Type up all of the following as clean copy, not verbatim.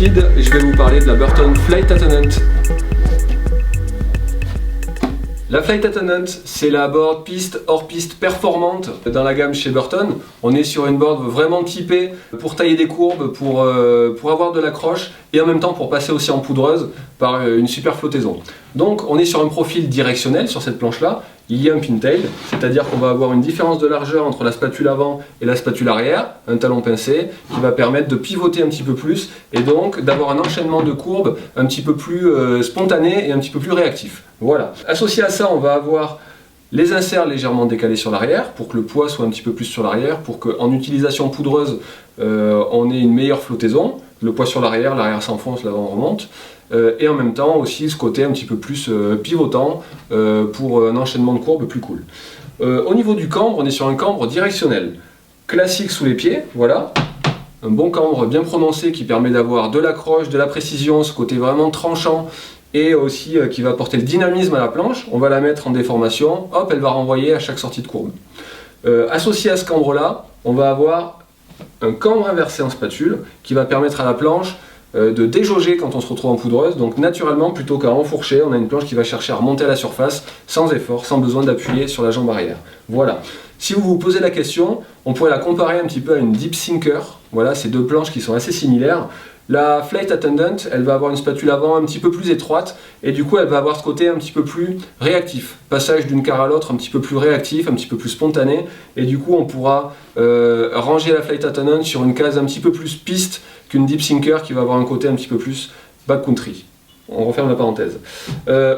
Speed et je vais vous parler de la Burton Flight Attendant. La Flight Attendant, c'est la board piste hors piste performante dans la gamme chez Burton. On est sur une board vraiment typée pour tailler des courbes, pour avoir de l'accroche et en même temps pour passer aussi en poudreuse par une super flottaison. Donc on est sur un profil directionnel sur cette planche-là. Il y a un pintail, c'est-à-dire qu'on va avoir une différence de largeur entre la spatule avant et la spatule arrière, un talon pincé qui va permettre de pivoter un petit peu plus et donc d'avoir un enchaînement de courbes un petit peu plus spontané et un petit peu plus réactif. Voilà. Associé à ça, on va avoir les inserts légèrement décalés sur l'arrière pour que le poids soit un petit peu plus sur l'arrière, pour qu'en utilisation poudreuse, on ait une meilleure flottaison. Le poids sur l'arrière s'enfonce, l'avant remonte. Et en même temps aussi ce côté un petit peu plus pivotant pour un enchaînement de courbes plus cool. Au niveau du cambre, on est sur un cambre directionnel. Classique sous les pieds, voilà. Un bon cambre bien prononcé qui permet d'avoir de l'accroche, de la précision, ce côté vraiment tranchant et aussi qui va apporter le dynamisme à la planche. On va la mettre en déformation, hop, elle va renvoyer à chaque sortie de courbe. Associé à ce cambre-là, on va avoir un cambre inversé en spatule qui va permettre à la planche de déjauger quand on se retrouve en poudreuse, donc naturellement plutôt qu'à enfourcher, on a une planche qui va chercher à remonter à la surface sans effort, sans besoin d'appuyer sur la jambe arrière. Voilà. Si vous vous posez la question, on pourrait la comparer un petit peu à une Deep Sinker. Voilà, c'est deux planches qui sont assez similaires. La Flight Attendant, elle va avoir une spatule avant un petit peu plus étroite et du coup elle va avoir ce côté un petit peu plus réactif. Passage d'une carre à l'autre un petit peu plus réactif, un petit peu plus spontané et du coup on pourra ranger la Flight Attendant sur une case un petit peu plus piste qu'une Deep Sinker qui va avoir un côté un petit peu plus backcountry. On referme la parenthèse.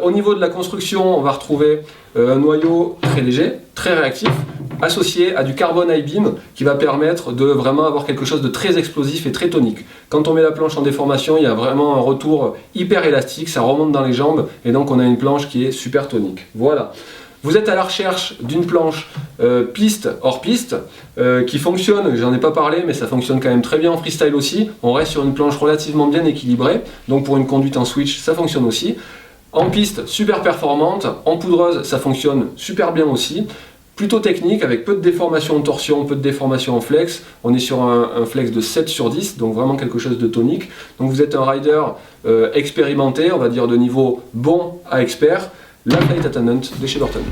Au niveau de la construction, on va retrouver un noyau très léger, très réactif, associé à du carbone I-beam qui va permettre de vraiment avoir quelque chose de très explosif et très tonique. Quand on met la planche en déformation, il y a vraiment un retour hyper élastique, ça remonte dans les jambes et donc on a une planche qui est super tonique. Voilà. Vous êtes à la recherche d'une planche piste hors piste qui fonctionne, j'en ai pas parlé mais ça fonctionne quand même très bien en freestyle aussi. On reste sur une planche relativement bien équilibrée, donc pour une conduite en switch ça fonctionne aussi. En piste super performante, en poudreuse ça fonctionne super bien aussi. Plutôt technique avec peu de déformation en torsion, peu de déformation en flex. On est sur un flex de 7 sur 10, donc vraiment quelque chose de tonique. Donc vous êtes un rider expérimenté, on va dire de niveau bon à expert. La Flight Attendant de chez Burton.